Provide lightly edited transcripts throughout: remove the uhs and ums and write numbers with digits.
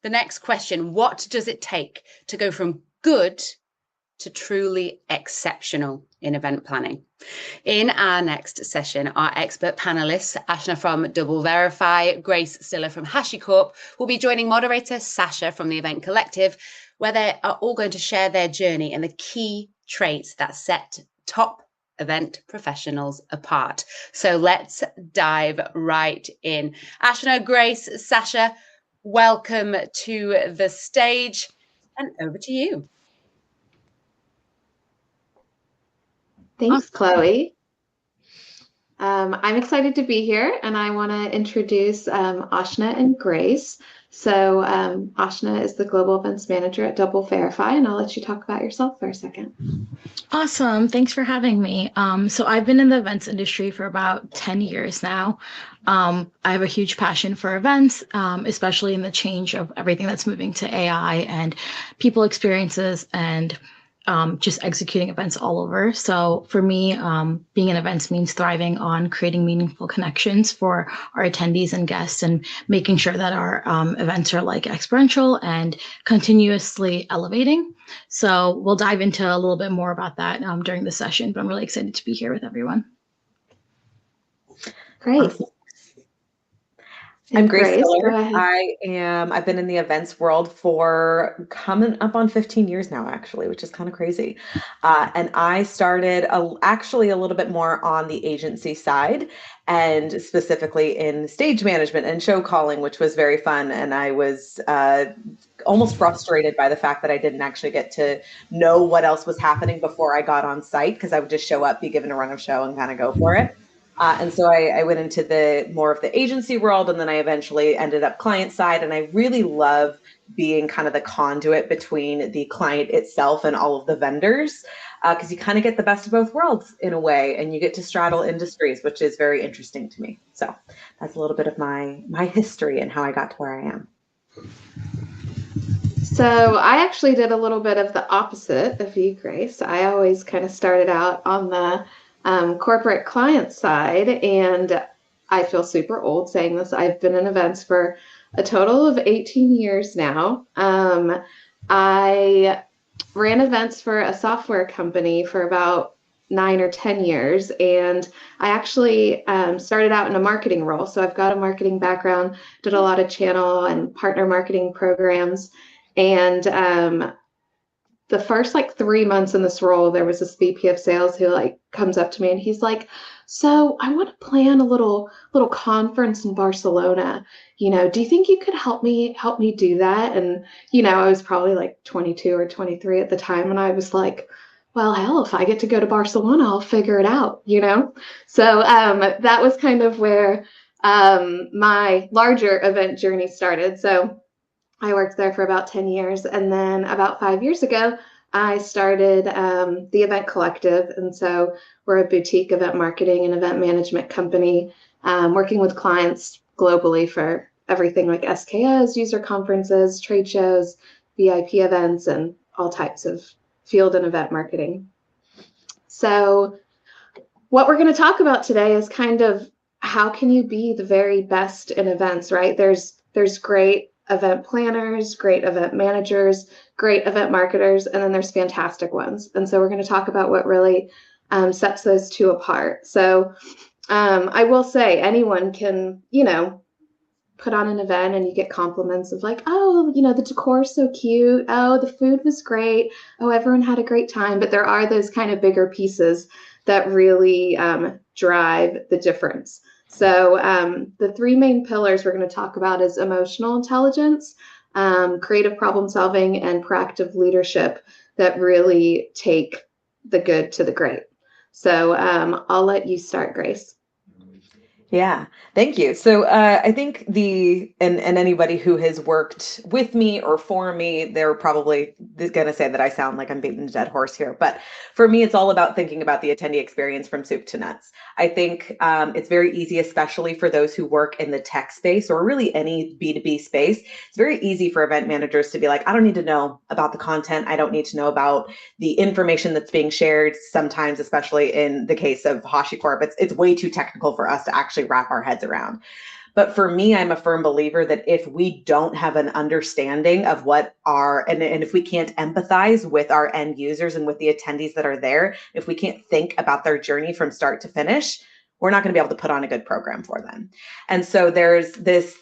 the next question, what does it take to go from good to truly exceptional in event planning? In our next session, our expert panelists, Aashna from DoubleVerify, Grace Stillar from HashiCorp, will be joining moderator Sasha from the Event Collective, where they are all going to share their journey and the key traits that set top event professionals apart. So let's dive right in. Aashna, Grace, Sasha, welcome to the stage, and over to you. Thanks, Chloe. I'm excited to be here, and I want to introduce Aashna and Grace. So Aashna is the Global Events Manager at DoubleVerify, and I'll let you talk about yourself for a second. Awesome. Thanks for having me. So I've been in the events industry for about 10 years now. I have a huge passion for events, especially in the change of everything that's moving to AI and people experiences and just executing events all over. So for me, being in events means thriving on creating meaningful connections for our attendees and guests and making sure that our events are like experiential and continuously elevating. So we'll dive into a little bit more about that during the session, but I'm really excited to be here with everyone. Great. I'm Grace Stillar. I've been in the events world for coming up on 15 years now, actually, which is kind of crazy. And I started actually a little bit more on the agency side, and specifically in stage management and show calling, which was very fun. And I was almost frustrated by the fact that I didn't actually get to know what else was happening before I got on site, because I would just show up, be given a run of show, and kind of go for it. And so I went into the more of the agency world, and then I eventually ended up client side. And I really love being kind of the conduit between the client itself and all of the vendors, because you kind of get the best of both worlds in a way, and you get to straddle industries, which is very interesting to me. So that's a little bit of my history and how I got to where I am. So I actually did a little bit of the opposite of you, Grace. I always kind of started out on the corporate client side, and I feel super old saying this. I've been in events for a total of 18 years now. I ran events for a software company for about 9 or 10 years, and I actually started out in a marketing role. So I've got a marketing background, did a lot of channel and partner marketing programs, and the first 3 months in this role, there was this VP of sales who comes up to me and he's like, "So I want to plan a little conference in Barcelona. Do you think you could help me do that?" And I was probably 22 or 23 at the time, and I was like, "Well, hell, if I get to go to Barcelona, I'll figure it out." So that was kind of where my larger event journey started. So I worked there for about 10 years, and then about 5 years ago, I started the Event Collective, and so we're a boutique event marketing and event management company, working with clients globally for everything like SKOs, user conferences, trade shows, VIP events, and all types of field and event marketing. So what we're going to talk about today is kind of how can you be the very best in events, right? There's great event planners, great event managers, great event marketers, and then there's fantastic ones. And so we're going to talk about what really sets those two apart. So I will say anyone can, put on an event and you get compliments of "Oh, the decor is so cute. Oh, the food was great. Oh, everyone had a great time." But there are those kind of bigger pieces that really drive the difference. So the three main pillars we're going to talk about is emotional intelligence, creative problem solving, and proactive leadership that really take the good to the great. So I'll let you start, Grace. Yeah, thank you. So I think and anybody who has worked with me or for me, they're probably going to say that I sound like I'm beating a dead horse here. But for me, it's all about thinking about the attendee experience from soup to nuts. I think it's very easy, especially for those who work in the tech space or really any B2B space. It's very easy for event managers to be like, I don't need to know about the content. I don't need to know about the information that's being shared. Sometimes, especially in the case of HashiCorp, it's way too technical for us to actually wrap our heads around. But for me, I'm a firm believer that if we don't have an understanding of what and if we can't empathize with our end users and with the attendees that are there, if we can't think about their journey from start to finish, we're not going to be able to put on a good program for them. And so there's this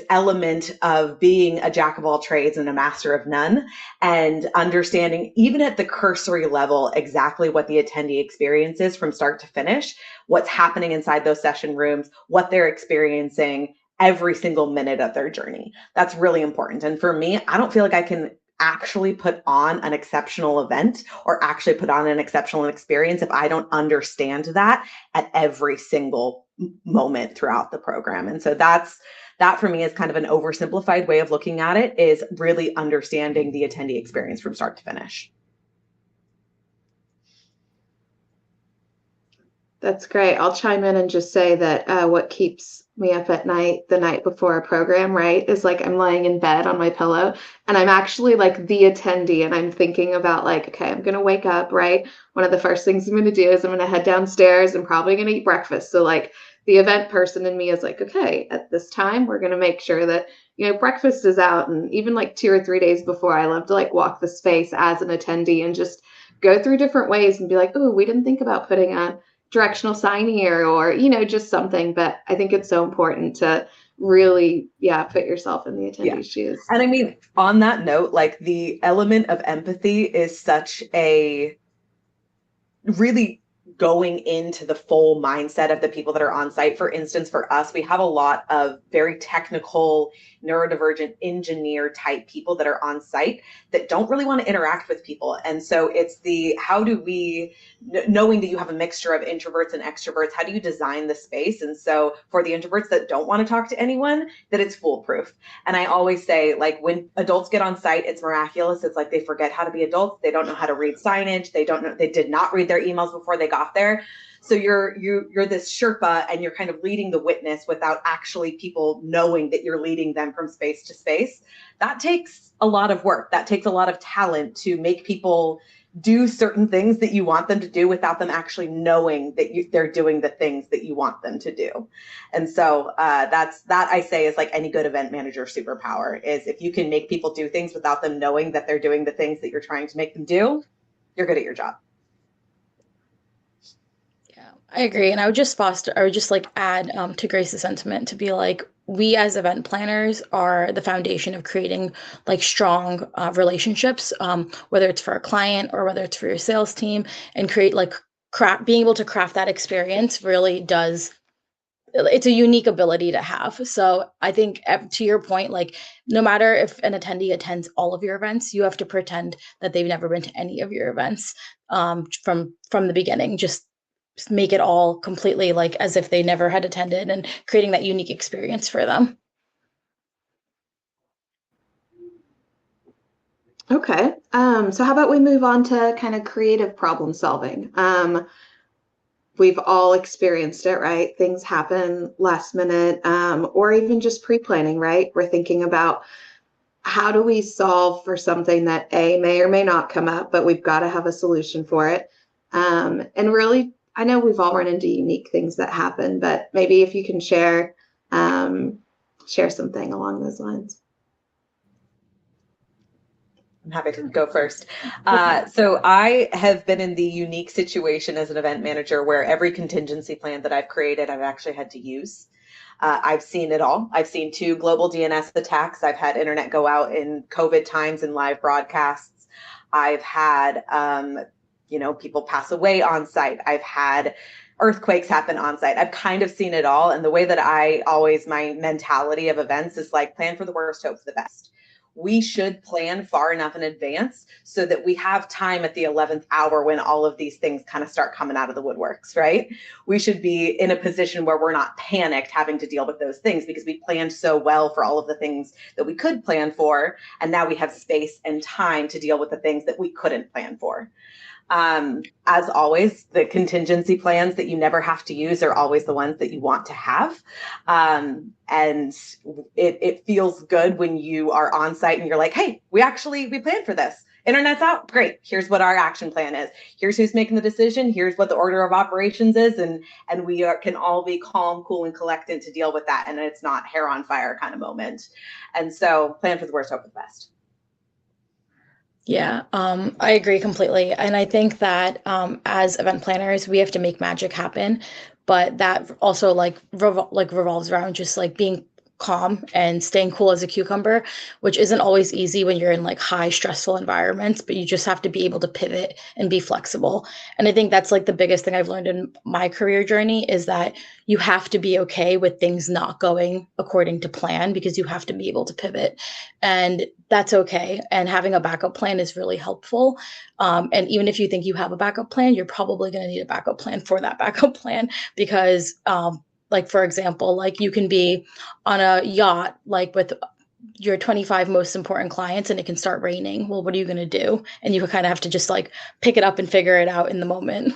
element of being a jack of all trades and a master of none, and understanding even at the cursory level exactly what the attendee experience is from start to finish, what's happening inside those session rooms, what they're experiencing every single minute of their journey. That's really important. And for me, I don't feel like I can actually put on an exceptional event or actually put on an exceptional experience if I don't understand that at every single moment throughout the program. And so that for me is kind of an oversimplified way of looking at it, is really understanding the attendee experience from start to finish. That's great. I'll chime in and just say that what keeps me up at night the night before a program, right, is like I'm lying in bed on my pillow and I'm actually like the attendee and I'm thinking about like, okay, I'm going to wake up, right? One of the first things I'm going to do is I'm going to head downstairs and probably going to eat breakfast. So like the event person in me is like, okay, at this time, we're going to make sure that, breakfast is out. And even like 2 or 3 days before, I love to like walk the space as an attendee and just go through different ways and be like, oh, we didn't think about putting a directional sign here or, just something. But I think it's so important to really, put yourself in the attendee's shoes. And I mean, on that note, like the element of empathy is such a really going into the full mindset of the people that are on site. For instance, for us, we have a lot of very technical, neurodivergent engineer type people that are on site that don't really want to interact with people. And so it's how do we, knowing that you have a mixture of introverts and extroverts, how do you design the space? And so for the introverts that don't want to talk to anyone, that it's foolproof. And I always say, like, when adults get on site, it's miraculous. It's like they forget how to be adults. They don't know how to read signage. They did not read their emails before they got there. So you're this Sherpa and you're kind of leading the witness without actually people knowing that you're leading them from space to space. That takes a lot of work. That takes a lot of talent to make people do certain things that you want them to do without them actually knowing that they're doing the things that you want them to do. And so that I say is like any good event manager superpower, is if you can make people do things without them knowing that they're doing the things that you're trying to make them do, you're good at your job. I agree. And I would just add to Grace's sentiment to be like, we as event planners are the foundation of creating like strong relationships, whether it's for a client or whether it's for your sales team, and create like being able to craft that experience really does. It's a unique ability to have. So I think to your point, like no matter if an attendee attends all of your events, you have to pretend that they've never been to any of your events from the beginning. Just make it all completely like as if they never had attended, and creating that unique experience for them. Okay. So how about we move on to kind of creative problem solving? We've all experienced it, right? Things happen last minute, or even just pre-planning, right? We're thinking about how do we solve for something that may or may not come up, but we've got to have a solution for it. And really, I know we've all run into unique things that happen, but maybe if you can share something along those lines. I'm happy to go first. So I have been in the unique situation as an event manager where every contingency plan that I've created, I've actually had to use. I've seen it all. I've seen 2 global DNS attacks. I've had internet go out in COVID times and live broadcasts. I've had people pass away on site. I've had earthquakes happen on site. I've kind of seen it all. And the way that my mentality of events is like, plan for the worst, hope for the best. We should plan far enough in advance so that we have time at the 11th hour when all of these things kind of start coming out of the woodworks, right? We should be in a position where we're not panicked having to deal with those things because we planned so well for all of the things that we could plan for. And now we have space and time to deal with the things that we couldn't plan for. As always, the contingency plans that you never have to use are always the ones that you want to have. And it feels good when you are on site and you're like, hey, we planned for this. Internet's out, great. Here's what our action plan is. Here's who's making the decision. Here's what the order of operations is, and we can all be calm, cool, and collected to deal with that. And it's not hair on fire kind of moment. And so, plan for the worst, hope for the best. Yeah, I agree completely. And I think that as event planners, we have to make magic happen. But that also revolves around just like being calm and staying cool as a cucumber, which isn't always easy when you're in like high stressful environments, but you just have to be able to pivot and be flexible. And I think that's like the biggest thing I've learned in my career journey is that you have to be okay with things not going according to plan because you have to be able to pivot. And that's okay. And having a backup plan is really helpful. And even if you think you have a backup plan, you're probably going to need a backup plan for that backup plan because like, for example, like you can be on a yacht, like with your 25 most important clients and it can start raining. Well, what are you going to do? And you kind of have to just like pick it up and figure it out in the moment.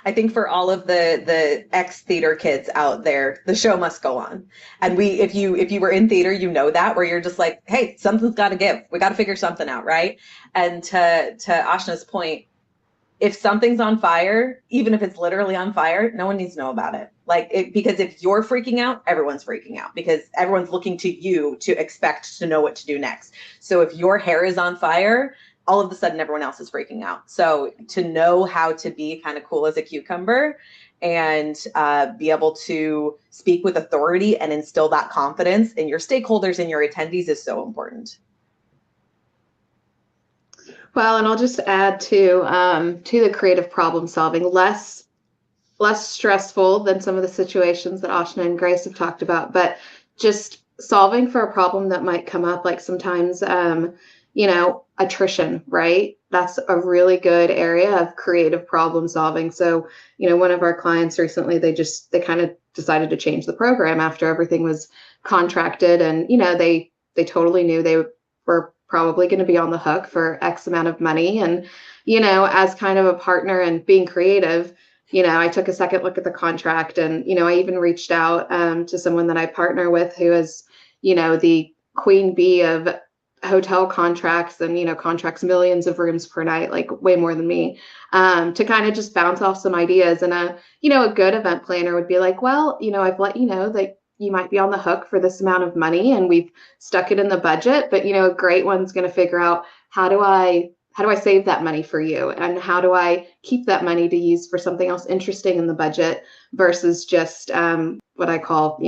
I think for all of the ex-theater kids out there, the show must go on. And if you were in theater, you know that, where you're just like, hey, something's got to give. We got to figure something out, right? And to Aashna's point, if something's on fire, even if it's literally on fire, no one needs to know about it. Because if you're freaking out, everyone's freaking out because everyone's looking to you to expect to know what to do next. So if your hair is on fire, all of a sudden everyone else is freaking out. So to know how to be kind of cool as a cucumber and be able to speak with authority and instill that confidence in your stakeholders and your attendees is so important. Well, and I'll just add to the creative problem solving, less stressful than some of the situations that Aashna and Grace have talked about, but just solving for a problem that might come up, like sometimes, attrition, right? That's a really good area of creative problem solving. So, one of our clients recently, they kind of decided to change the program after everything was contracted, and they totally knew they were probably going to be on the hook for X amount of money. And, as kind of a partner and being creative, I took a second look at the contract and, I even reached out to someone that I partner with who is, the queen bee of hotel contracts and, contracts millions of rooms per night, like way more than me, to kind of just bounce off some ideas. And a good event planner would be like, well, I've let you know that you might be on the hook for this amount of money and we've stuck it in the budget, but a great one's going to figure out how do I save that money for you and how do I keep that money to use for something else interesting in the budget versus just what I call,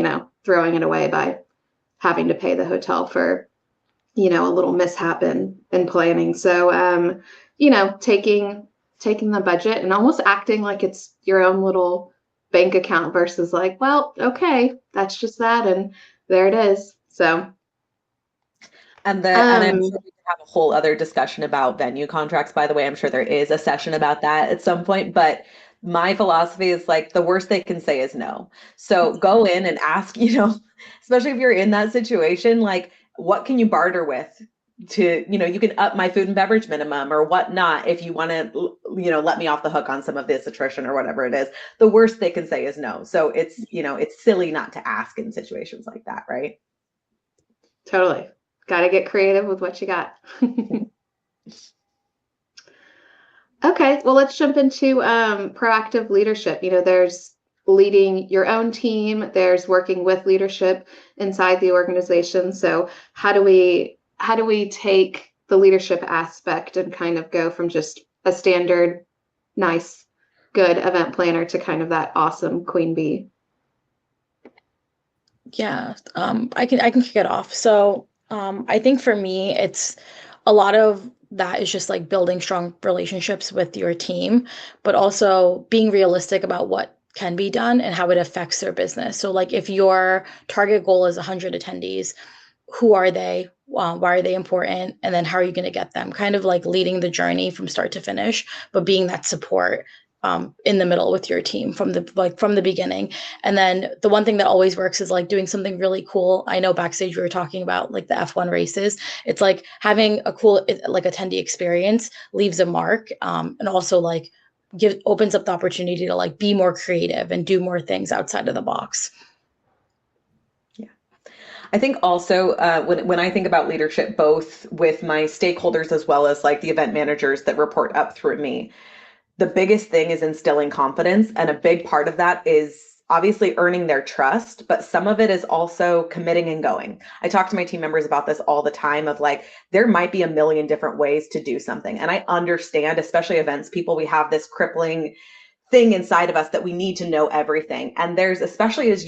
throwing it away by having to pay the hotel for, a little mishap in planning. So, taking the budget and almost acting like it's your own little bank account versus like, well, okay, that's just that. And there it is. So. And I'm sure we can have a whole other discussion about venue contracts. By the way, I'm sure there is a session about that at some point, but my philosophy is like the worst they can say is no. So go in and ask, especially if you're in that situation, like what can you barter with to, you can up my food and beverage minimum or whatnot if you want to, let me off the hook on some of this attrition or whatever it is. The worst they can say is no. So it's, it's silly not to ask in situations like that, right? Totally. Got to get creative with what you got. Okay, well, let's jump into proactive leadership. There's leading your own team. There's working with leadership inside the organization. So how do we take the leadership aspect and kind of go from just a standard, nice, good event planner to kind of that awesome queen bee? Yeah, I can kick it off. So I think for me, it's a lot of that is just like building strong relationships with your team, but also being realistic about what can be done and how it affects their business. So like if your target goal is 100 attendees, who are they? Why are they important? And then how are you going to get them? Kind of like leading the journey from start to finish, but being that support in the middle with your team from the beginning. And then the one thing that always works is like doing something really cool. I know backstage we were talking about like the F1 races. It's like having a cool like attendee experience leaves a mark, and also like opens up the opportunity to like be more creative and do more things outside of the box. I think also when I think about leadership, both with my stakeholders as well as like the event managers that report up through me, the biggest thing is instilling confidence. And a big part of that is obviously earning their trust, but some of it is also committing and going. I talk to my team members about this all the time of like, there might be a million different ways to do something. And I understand, especially events people, we have this crippling thing inside of us that we need to know everything. And there's, especially as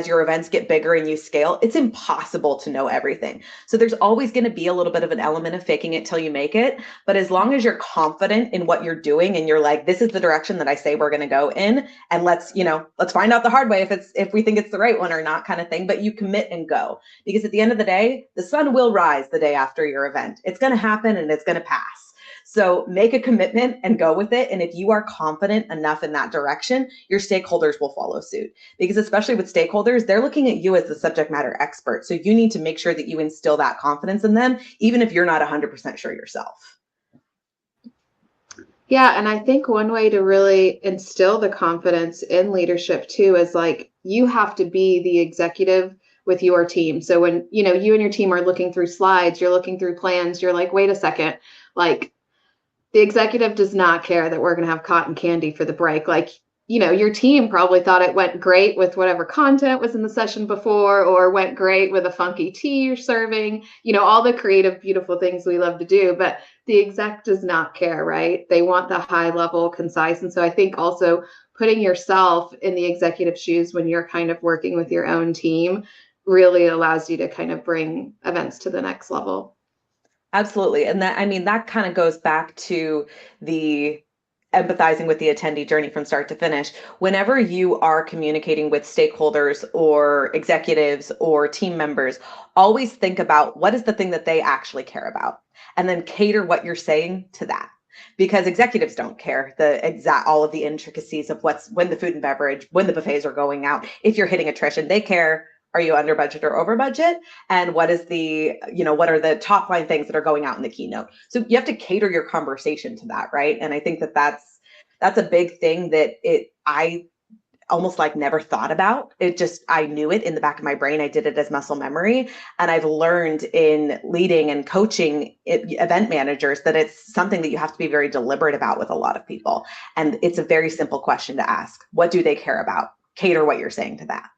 your events get bigger and you scale, it's impossible to know everything. So there's always going to be a little bit of an element of faking it till you make it. But as long as you're confident in what you're doing and you're like, this is the direction that I say we're going to go in, and let's find out the hard way if we think it's the right one or not, kind of thing. But you commit and go, because at the end of the day, the sun will rise the day after your event. It's going to happen and it's going to pass. So make a commitment and go with it. And if you are confident enough in that direction, your stakeholders will follow suit. Because especially with stakeholders, they're looking at you as the subject matter expert. So you need to make sure that you instill that confidence in them, even if you're not 100% sure yourself. Yeah, and I think one way to really instill the confidence in leadership too is like, you have to be the executive with your team. So when, you and your team are looking through slides, you're looking through plans, you're like, wait a second, like, the executive does not care that we're going to have cotton candy for the break. Like, your team probably thought it went great with whatever content was in the session before, or went great with a funky tea you're serving, all the creative, beautiful things we love to do. But the exec does not care, right? They want the high level, concise. And so I think also putting yourself in the executive shoes when you're kind of working with your own team really allows you to kind of bring events to the next level. Absolutely. And that kind of goes back to the empathizing with the attendee journey from start to finish. Whenever you are communicating with stakeholders or executives or team members, always think about what is the thing that they actually care about, and then cater what you're saying to that. Because executives don't care all of the intricacies of when the food and beverage, when the buffets are going out, if you're hitting attrition. They care, are you under budget or over budget? And what are the top line things that are going out in the keynote? So you have to cater your conversation to that, right? And I think that's a big thing that I almost like never thought about. I knew it in the back of my brain. I did it as muscle memory. And I've learned in leading and coaching event managers that it's something that you have to be very deliberate about with a lot of people. And it's a very simple question to ask. What do they care about? Cater what you're saying to that.